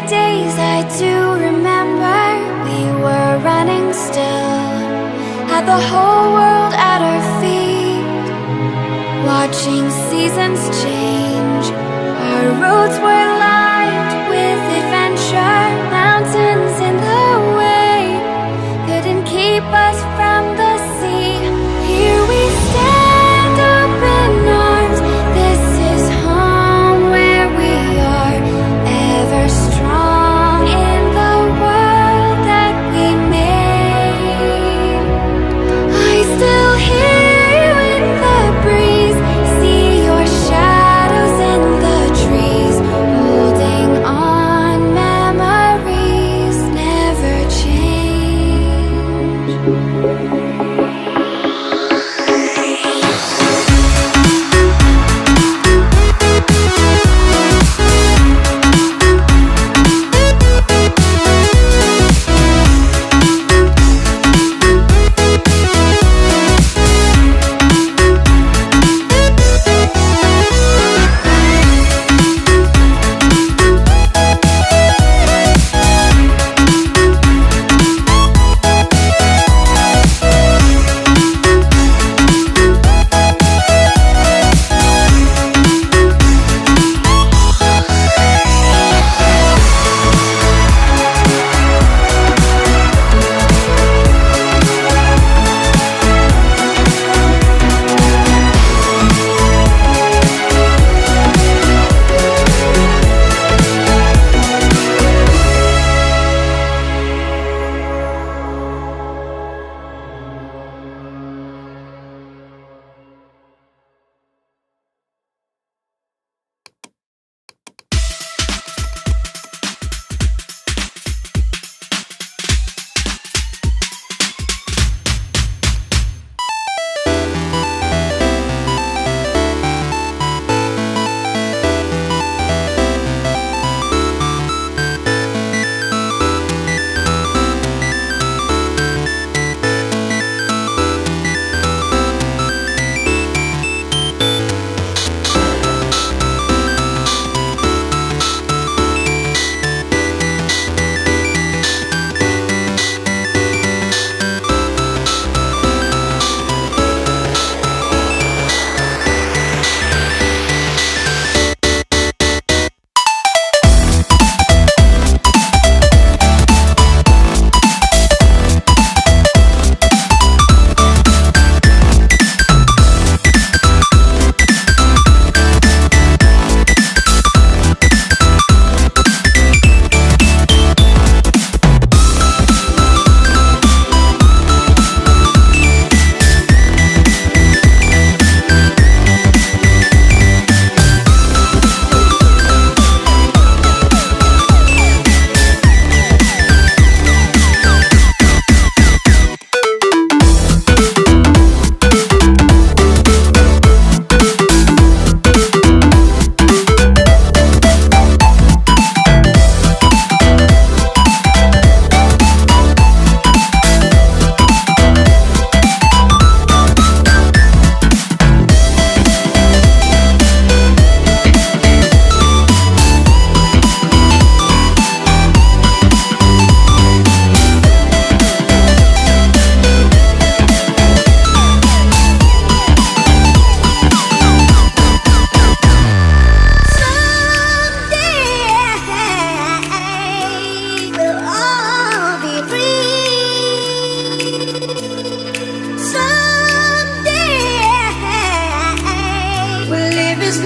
days I do remember. We were running still, had the whole world at our feet, watching seasons change. Our roads were lined with adventure, mountains in the way couldn't keep us from the sea. Here we stand, open arms. This is home where we are, ever strong in the world that we made. I still hear you in the breeze, see your shadows in the trees, holding on, memories never change.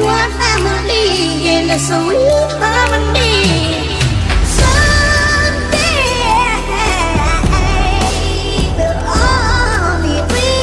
one family in the sweet harmony. Someday we'll all be free.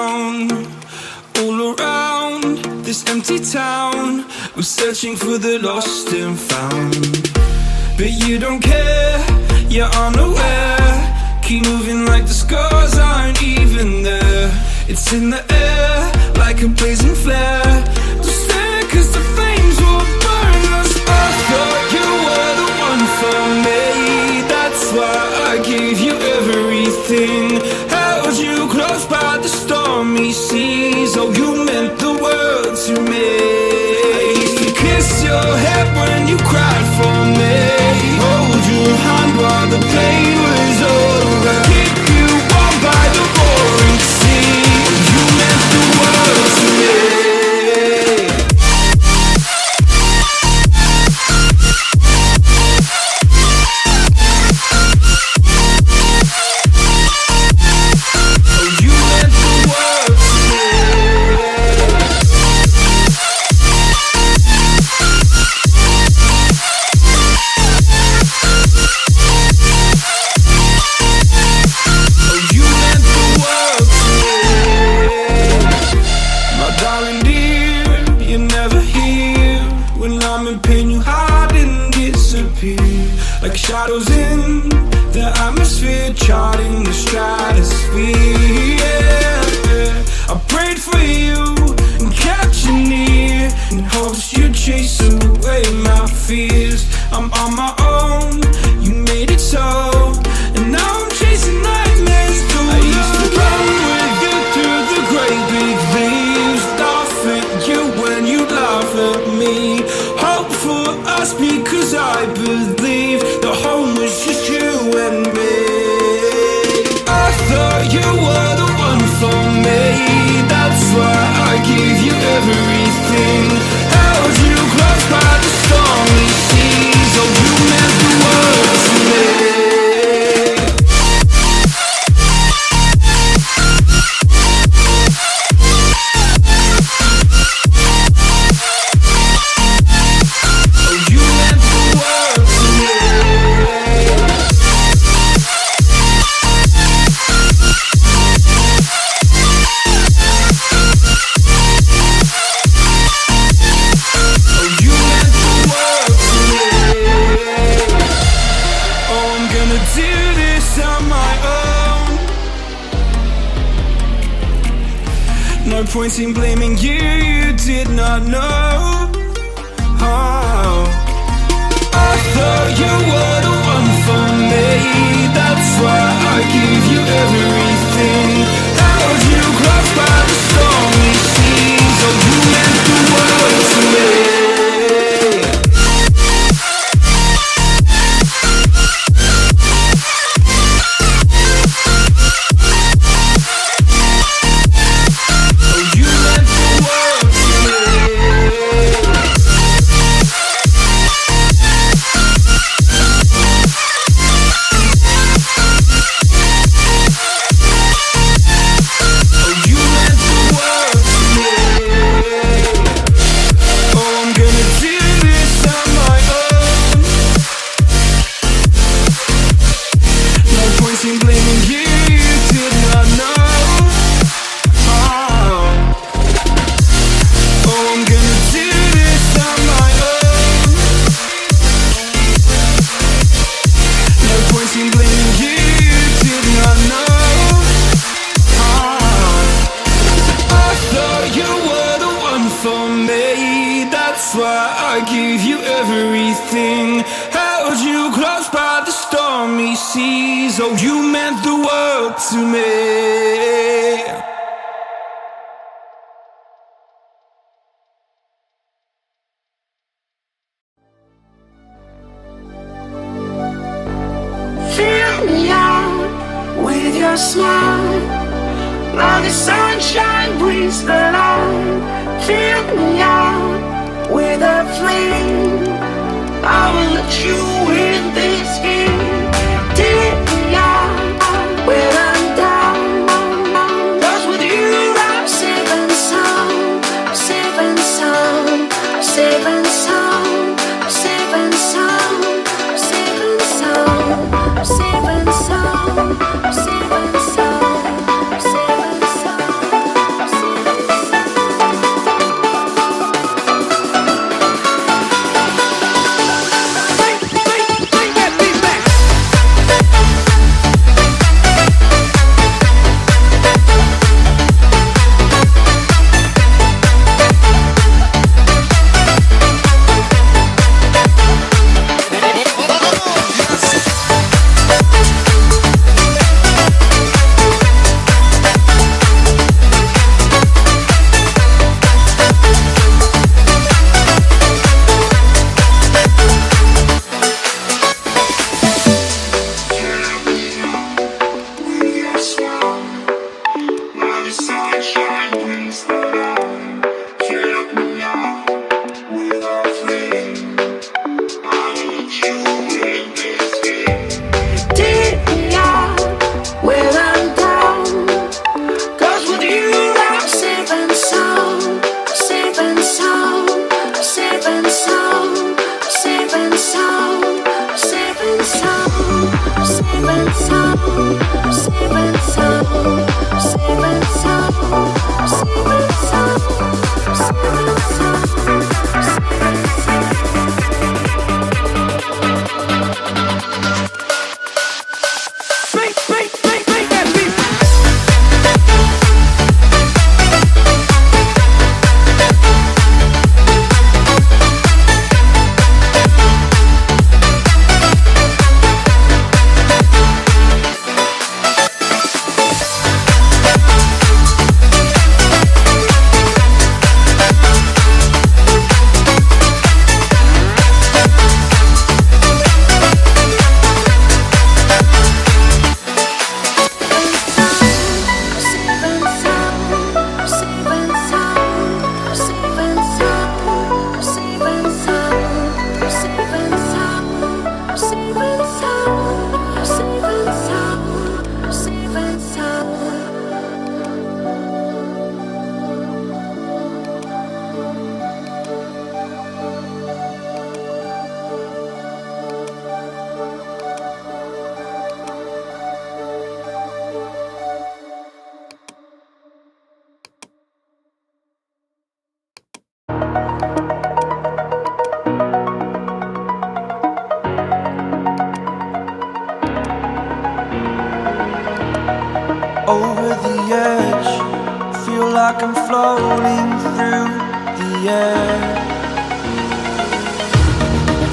found. All around this empty town, we're searching for the lost and found. But you don't care, you're unaware. Keep moving like the scars aren't even there. It's in the air, like a blazing flare. Don't stare, cause the flames will burn us. I thought you were the one for me. That's why I gave you everything. Held you close by the stormy seas. Oh, you meant the world to me. I used to kiss your head when you cried for me. Hold your hand while the pain was over. Keep you warm by the roaring sea. You meant the world to me. Like shadows in the atmosphere, charting the stratosphere. Yeah. I prayed for you and kept you near, in hopes you'd chase away my fears. I'm on my own, you made it so, and now I'm chasing nightmares through. I used to run with you through the great big leaves, laugh at you when you laugh at me. Hope for us because I believe the home was just you and me. I thought you were the one for me. That's why I gave you everything. Held you close by the stormy seas. Oh, you meant the world to me. No point in blaming you, you did not know. Oh. I thought you were the one for me. That's why I gave you everything. Held you close by the stormy seas. Oh, you meant the world to me. That's why I gave you everything. Held you close by the stormy seas. Oh, you meant the world to me. Fill me out with your smile, while the sunshine brings the light. Fill me out with a flame, I will let you in this game. Take me out when I'm down, 'cause with you I'm safe and sound. I'm safe and sound. I'm safe and sound. I'm safe and sound. I'm safe and sound. I'm safe and sound. I'm safe and sound. I'm safe and sound. feel like I'm floating through the air.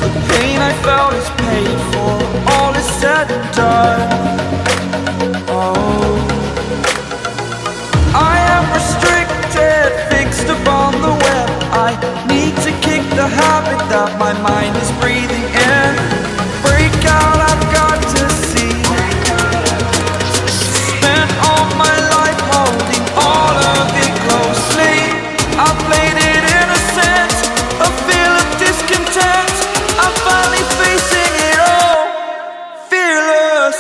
The pain I felt is paid for, all is said and done. Oh, I am restricted, fixed upon the web. I need to kick the habit that my mind is breathing in. Break out, I've got to see. Spent all my life holding all of it closely. I played it innocent, a feel of discontent. I'm finally facing it all, fearless.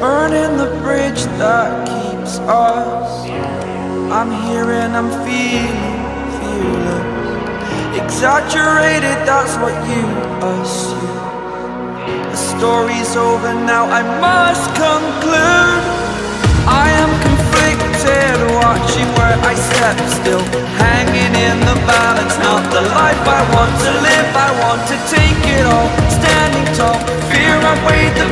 Burning the bridge that keeps us. I'm here and I'm feeling fearless. Exaggerated, that's what you assume. The story's over now, I must conclude. I am conflicted, watching where I step still, hanging in the balance. Not the life I want to live, I want to take it all. Standing tall, fear I weighed the